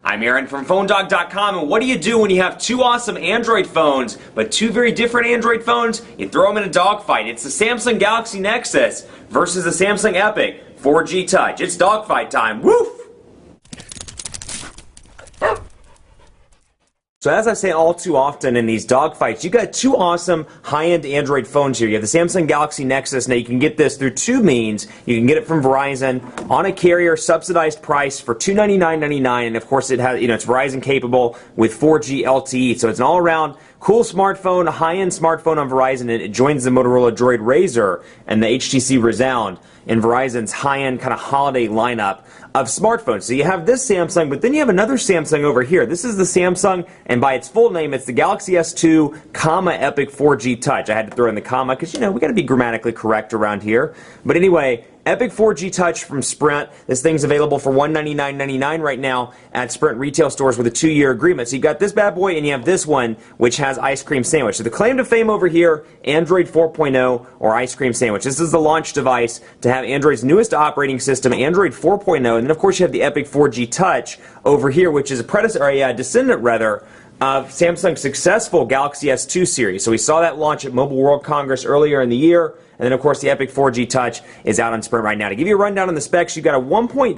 I'm Aaron from PhoneDog.com, and what do you do when you have two awesome Android phones, but two very different Android phones? You throw them in a dogfight. It's the Samsung Galaxy Nexus versus the Samsung Epic 4G Touch. It's dogfight time. Woof! So as I say all too often in these dogfights, you got two awesome high-end Android phones here. You have the Samsung Galaxy Nexus. Now you can get this through two means. You can get it from Verizon on a carrier subsidized price for $299.99, and of course it has, it's Verizon capable with 4G LTE. So it's an all-around cool smartphone, a high-end smartphone on Verizon, and it joins the Motorola Droid Razr and the HTC Resound in Verizon's high-end kind of holiday lineup of smartphones. So you have this Samsung, but then you have another Samsung over here. This is the Samsung, and by its full name, it's the Galaxy S2, Epic 4G Touch. I had to throw in the comma because, we got to be grammatically correct around here. But anyway, Epic 4G Touch from Sprint. This thing's available for $199.99 right now at Sprint retail stores with a 2-year agreement. So you've got this bad boy, and you have this one, which has Ice Cream Sandwich. So the claim to fame over here, Android 4.0 or Ice Cream Sandwich. This is the launch device to have Android's newest operating system, Android 4.0. And then, of course, you have the Epic 4G Touch over here, which is a predecessor, or a descendant, rather, of Samsung's successful Galaxy S2 series. So we saw that launch at Mobile World Congress earlier in the year. And then, of course, the Epic 4G Touch is out on Sprint right now. To give you a rundown on the specs, you've got a 1.2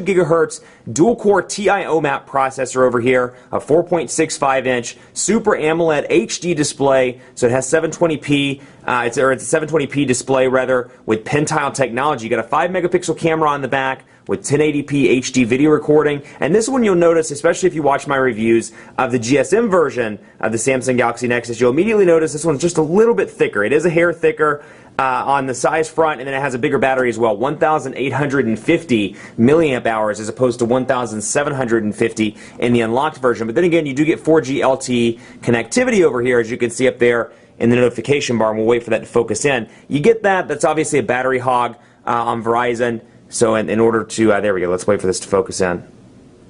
gigahertz dual-core TI-OMAP processor over here, a 4.65-inch Super AMOLED HD display, so it has 720p. It's a 720p display, rather, with Pentile technology. You've got a 5-megapixel camera on the back with 1080p HD video recording. And this one you'll notice, especially if you watch my reviews of the GSM version of the Samsung Galaxy Nexus, you'll immediately notice this one's just a little bit thicker. It is a hair thicker on the size front, and then it has a bigger battery as well, 1,850 milliamp hours as opposed to 1,750 in the unlocked version. But then again, you do get 4G LTE connectivity over here, as you can see up there in the notification bar, and we'll wait for that to focus in. You get that. That's obviously a battery hog on Verizon. So in order to, there we go, let's wait for this to focus in.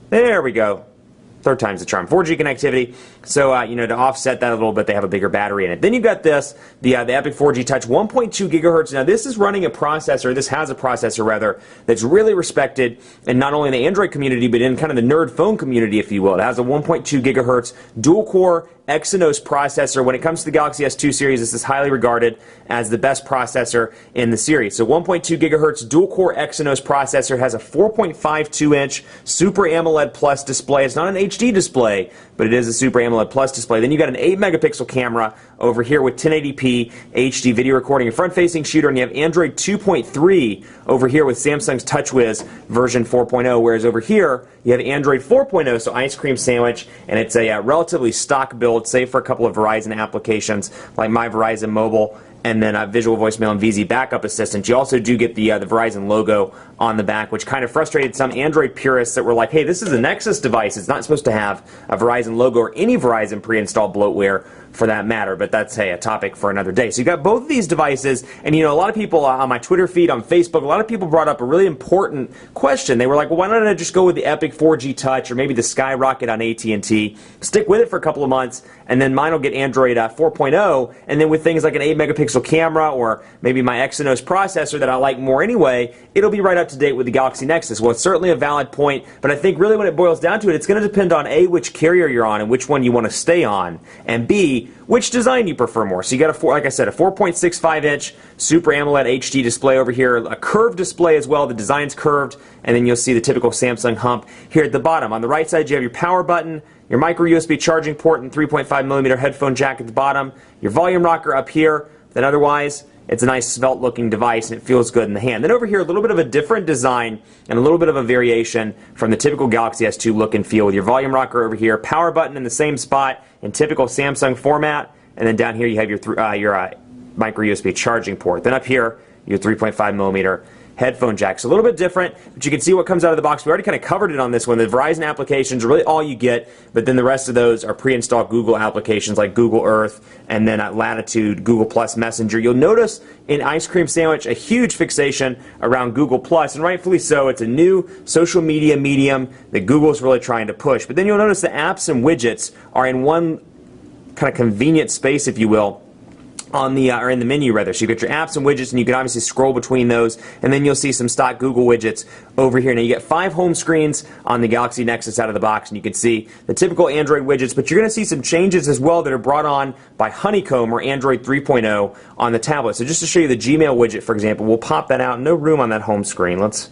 There we go. Third time's the charm. 4G connectivity. So, to offset that a little bit, they have a bigger battery in it. Then you've got this, the Epic 4G Touch, 1.2 gigahertz. Now, this is running a processor, this has a processor, rather, that's really respected in not only the Android community, but in kind of the nerd phone community, if you will. It has a 1.2 gigahertz dual-core Exynos processor. When it comes to the Galaxy S2 series, this is highly regarded as the best processor in the series. So 1.2 gigahertz dual-core Exynos processor. It has a 4.52-inch Super AMOLED Plus display. It's not an HD display, but it is a Super AMOLED Plus display. Then you've got an 8-megapixel camera over here with 1080p HD video recording, a front-facing shooter, and you have Android 2.3 over here with Samsung's TouchWiz version 4.0, whereas over here you have Android 4.0, so Ice Cream Sandwich, and it's a relatively stock build, save for a couple of Verizon applications like My Verizon Mobile, and then Visual Voicemail and VZ Backup Assistant. You also do get the Verizon logo on the back, which kind of frustrated some Android purists that were like, hey, this is a Nexus device. It's not supposed to have a Verizon logo or any Verizon pre-installed bloatware for that matter, but that's, hey, a topic for another day. So you got both of these devices, and a lot of people on my Twitter feed, on Facebook, a lot of people brought up a really important question. They were like, well, why don't I just go with the Epic 4G Touch or maybe the Skyrocket on AT&T, stick with it for a couple of months, and then mine will get Android 4.0, and then with things like an 8-megapixel camera or maybe my Exynos processor that I like more anyway, it'll be right up to date with the Galaxy Nexus. Well, it's certainly a valid point, but I think really when it boils down to it, it's going to depend on A, which carrier you're on and which one you want to stay on, and B, which design you prefer more. So you got like I said, a 4.65-inch Super AMOLED HD display over here, a curved display as well. The design's curved, and then you'll see the typical Samsung hump here at the bottom. On the right side, you have your power button, your micro USB charging port, and 3.5mm headphone jack at the bottom. Your volume rocker up here. Then otherwise, it's a nice svelte-looking device, and it feels good in the hand. Then over here, a little bit of a different design and a little bit of a variation from the typical Galaxy S2 look and feel with your volume rocker over here, power button in the same spot in typical Samsung format, and then down here you have your micro USB charging port. Then up here, your 3.5mm headphone jack. So a little bit different, but you can see what comes out of the box. We already kind of covered it on this one. The Verizon applications are really all you get, but then the rest of those are pre-installed Google applications like Google Earth and then at Latitude, Google Plus Messenger. You'll notice in Ice Cream Sandwich a huge fixation around Google Plus, and rightfully so. It's a new social media medium that Google's really trying to push. But then you'll notice the apps and widgets are in one kind of convenient space, if you will, on the or in the menu rather. So you got your apps and widgets, and you can obviously scroll between those, and then you'll see some stock Google widgets over here. Now you get 5 home screens on the Galaxy Nexus out of the box, and you can see the typical Android widgets, but you're going to see some changes as well that are brought on by Honeycomb or Android 3.0 on the tablet. So just to show you the Gmail widget, for example, we'll pop that out. No room on that home screen. Let's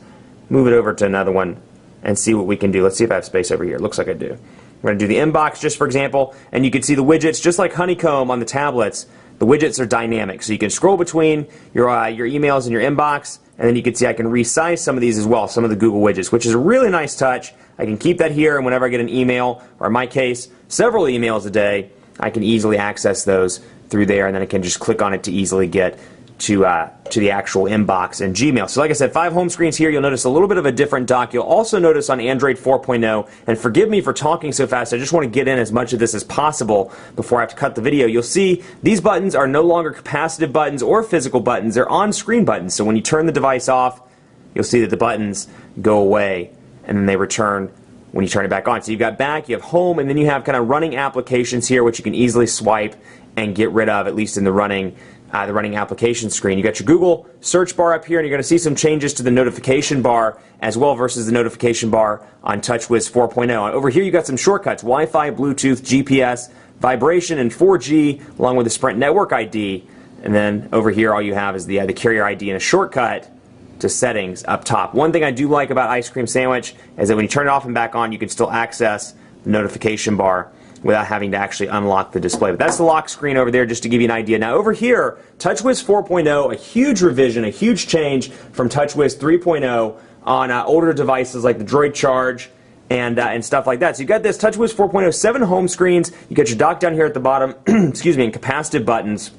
move it over to another one and see what we can do. Let's see if I have space over here. Looks like I do. We're going to do the inbox just for example, and you can see the widgets just like Honeycomb on the tablets. The widgets are dynamic, so you can scroll between your emails and your inbox, and then you can see I can resize some of these as well, some of the Google widgets, which is a really nice touch. I can keep that here, and whenever I get an email, or in my case, several emails a day, I can easily access those through there, and then I can just click on it to easily get to the actual inbox and Gmail. So like I said, 5 home screens here. You'll notice a little bit of a different dock. You'll also notice on Android 4.0, and forgive me for talking so fast, I just want to get in as much of this as possible before I have to cut the video. You'll see these buttons are no longer capacitive buttons or physical buttons. They're on-screen buttons. So when you turn the device off, you'll see that the buttons go away, and then they return when you turn it back on. So you've got back, you have home, and then you have kind of running applications here, which you can easily swipe and get rid of, at least in the running application screen. You got your Google search bar up here, and you're going to see some changes to the notification bar as well versus the notification bar on TouchWiz 4.0. Over here you got some shortcuts: Wi-Fi, Bluetooth, GPS, vibration, and 4G, along with the Sprint network ID. And then over here all you have is the carrier ID and a shortcut to settings up top. One thing I do like about Ice Cream Sandwich is that when you turn it off and back on, you can still access the notification bar without having to actually unlock the display. But that's the lock screen over there, just to give you an idea. Now over here, TouchWiz 4.0, a huge revision, a huge change from TouchWiz 3.0 on older devices like the Droid Charge and stuff like that. So you got this TouchWiz 4.0, 7 home screens. You got your dock down here at the bottom, excuse me, and capacitive buttons,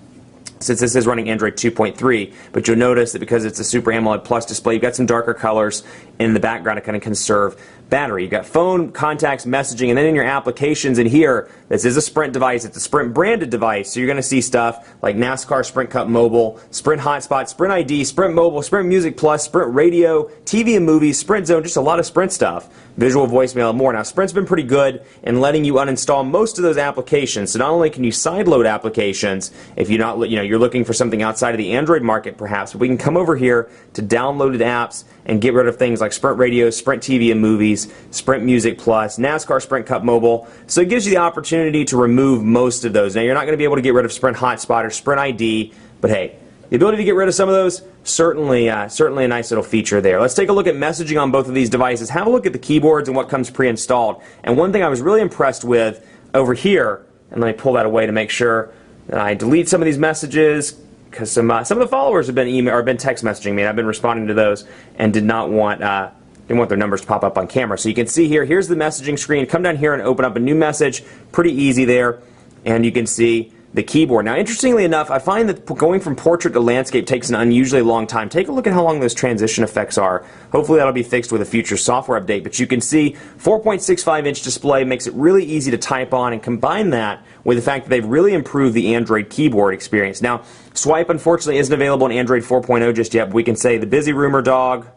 since this is running Android 2.3, but you'll notice that because it's a Super AMOLED Plus display, you've got some darker colors in the background to kind of conserve battery. You've got phone, contacts, messaging, and then in your applications in here, this is a Sprint device. It's a Sprint branded device, so you're going to see stuff like NASCAR, Sprint Cup Mobile, Sprint Hotspot, Sprint ID, Sprint Mobile, Sprint Music Plus, Sprint Radio, TV and Movies, Sprint Zone, just a lot of Sprint stuff. Visual voicemail and more. Now Sprint's been pretty good in letting you uninstall most of those applications, so not only can you sideload applications if you're looking for something outside of the Android market perhaps, but we can come over here to downloaded apps and get rid of things like Sprint Radio, Sprint TV and Movies, Sprint Music Plus, NASCAR, Sprint Cup Mobile. So it gives you the opportunity to remove most of those. Now you're not going to be able to get rid of Sprint Hotspot or Sprint ID, but hey, the ability to get rid of some of those, certainly a nice little feature there. Let's take a look at messaging on both of these devices. Have a look at the keyboards and what comes pre-installed. And one thing I was really impressed with over here, and let me pull that away to make sure that I delete some of these messages, because some of the followers have been text messaging me, and I've been responding to those and didn't want their numbers to pop up on camera. So you can see here, here's the messaging screen. Come down here and open up a new message. Pretty easy there, and you can see the keyboard. Now, interestingly enough, I find that going from portrait to landscape takes an unusually long time. Take a look at how long those transition effects are. Hopefully that'll be fixed with a future software update, but you can see 4.65-inch display makes it really easy to type on, and combine that with the fact that they've really improved the Android keyboard experience. Now, swipe unfortunately isn't available in Android 4.0 just yet, but we can say the busy rumor dog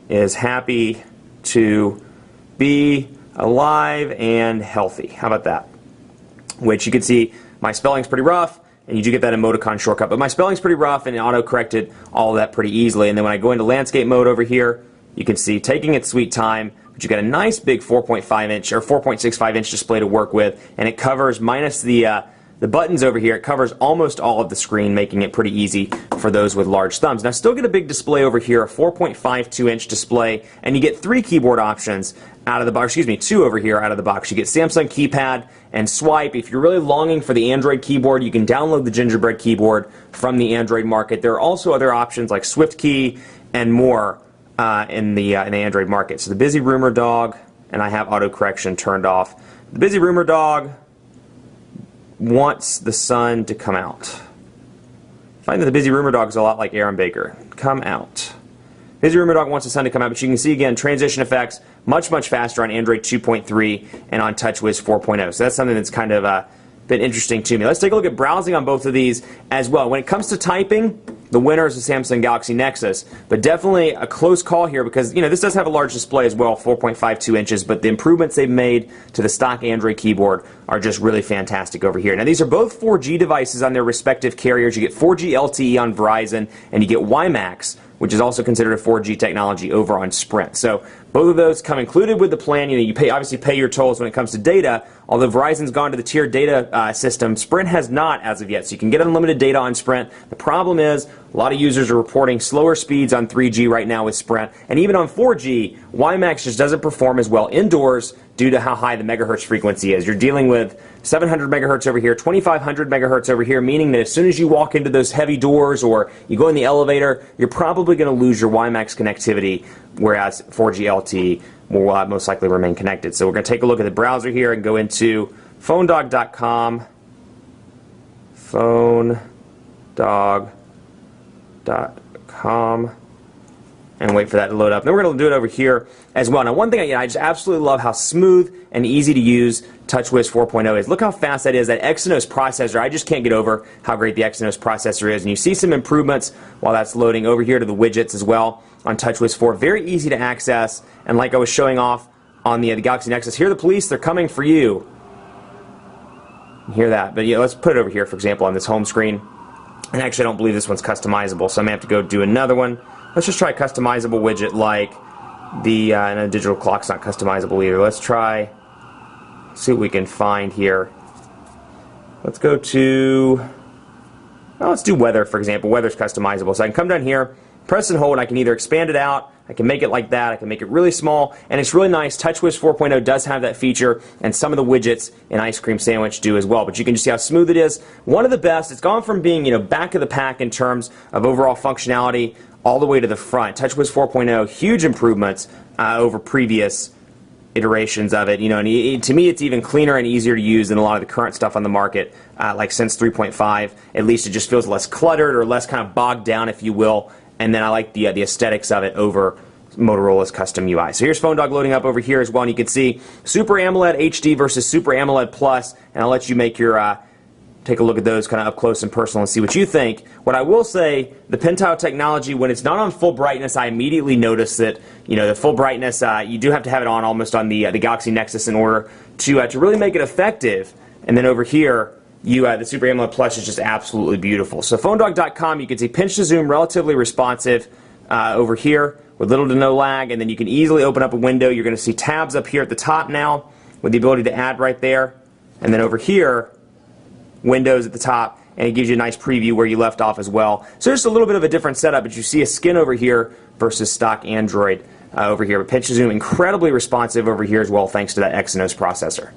is happy to be alive and healthy. How about that? Which you can see my spelling's pretty rough, and you do get that emoticon shortcut, but my spelling's pretty rough, and it auto-corrected all of that pretty easily. And then when I go into landscape mode over here, you can see taking its sweet time, but you got a nice big 4.5-inch or 4.65-inch display to work with, and it covers, minus the buttons over here, it covers almost all of the screen, making it pretty easy for those with large thumbs. Now, still get a big display over here, a 4.52-inch display, and you get 3 keyboard options out of the box, excuse me, 2 over here out of the box. You get Samsung keypad and swipe. If you're really longing for the Android keyboard, you can download the Gingerbread keyboard from the Android market. There are also other options like Swift Key and more in the Android market. So the busy rumor dog, and I have auto-correction turned off. The busy rumor dog wants the sun to come out. I find that the busy rumor dog is a lot like Aaron Baker. Come out. Busy rumor dog wants the sun to come out, but you can see again transition effects much faster on Android 2.3 and on TouchWiz 4.0. So that's something that's kind of been interesting to me. Let's take a look at browsing on both of these as well. When it comes to typing, the winner is the Samsung Galaxy Nexus, but definitely a close call here because, this does have a large display as well, 4.52 inches, but the improvements they've made to the stock Android keyboard are just really fantastic over here. Now, these are both 4G devices on their respective carriers. You get 4G LTE on Verizon, and you get WiMAX, which is also considered a 4G technology over on Sprint. So both of those come included with the plan. You obviously pay your tolls when it comes to data. Although Verizon's gone to the tiered data system, Sprint has not as of yet. So you can get unlimited data on Sprint. The problem is a lot of users are reporting slower speeds on 3G right now with Sprint. And even on 4G, WiMAX just doesn't perform as well indoors due to how high the megahertz frequency is. You're dealing with 700 megahertz over here, 2500 megahertz over here, meaning that as soon as you walk into those heavy doors or you go in the elevator, you're probably going to lose your WiMAX connectivity, whereas 4G LTE will most likely remain connected. So we're going to take a look at the browser here and go into phonedog.com, phonedog.com, and wait for that to load up. Then we're going to do it over here as well. Now, one thing I just absolutely love how smooth and easy to use TouchWiz 4.0 is. Look how fast that is. That Exynos processor, I just can't get over how great the Exynos processor is. And you see some improvements while that's loading over here to the widgets as well on TouchWiz 4. Very easy to access. And like I was showing off on the Galaxy Nexus, here are the police. They're coming for you. You hear that? But yeah, let's put it over here, for example, on this home screen. And actually, I don't believe this one's customizable, so I may have to go do another one. Let's just try a customizable widget like the and a digital clock's not customizable either. Let's try, see what we can find here. Let's go to, well, let's do weather, for example. Weather's customizable. So I can come down here, press and hold, and I can either expand it out, I can make it like that, I can make it really small, and it's really nice. TouchWiz 4.0 does have that feature, and some of the widgets in Ice Cream Sandwich do as well. But you can just see how smooth it is. One of the best. It's gone from being, back of the pack in terms of overall functionality all the way to the front. TouchWiz 4.0, huge improvements over previous iterations of it. And to me, it's even cleaner and easier to use than a lot of the current stuff on the market, like since 3.5. At least it just feels less cluttered or less kind of bogged down, if you will. And then I like the aesthetics of it over Motorola's custom UI. So here's PhoneDog loading up over here as well, and you can see Super AMOLED HD versus Super AMOLED Plus, and I'll let you make your take a look at those kind of up close and personal and see what you think. What I will say, the Pentile technology, when it's not on full brightness, I immediately notice that the full brightness, you do have to have it on almost on the Galaxy Nexus in order to really make it effective. And then over here, the Super AMOLED Plus is just absolutely beautiful. So phonedog.com, you can see pinch to zoom, relatively responsive over here with little to no lag, and then you can easily open up a window. You're going to see tabs up here at the top now with the ability to add right there. And then over here, windows at the top, and it gives you a nice preview where you left off as well. So just a little bit of a different setup, but you see a skin over here versus stock Android over here. But pinch to zoom, incredibly responsive over here as well, thanks to that Exynos processor.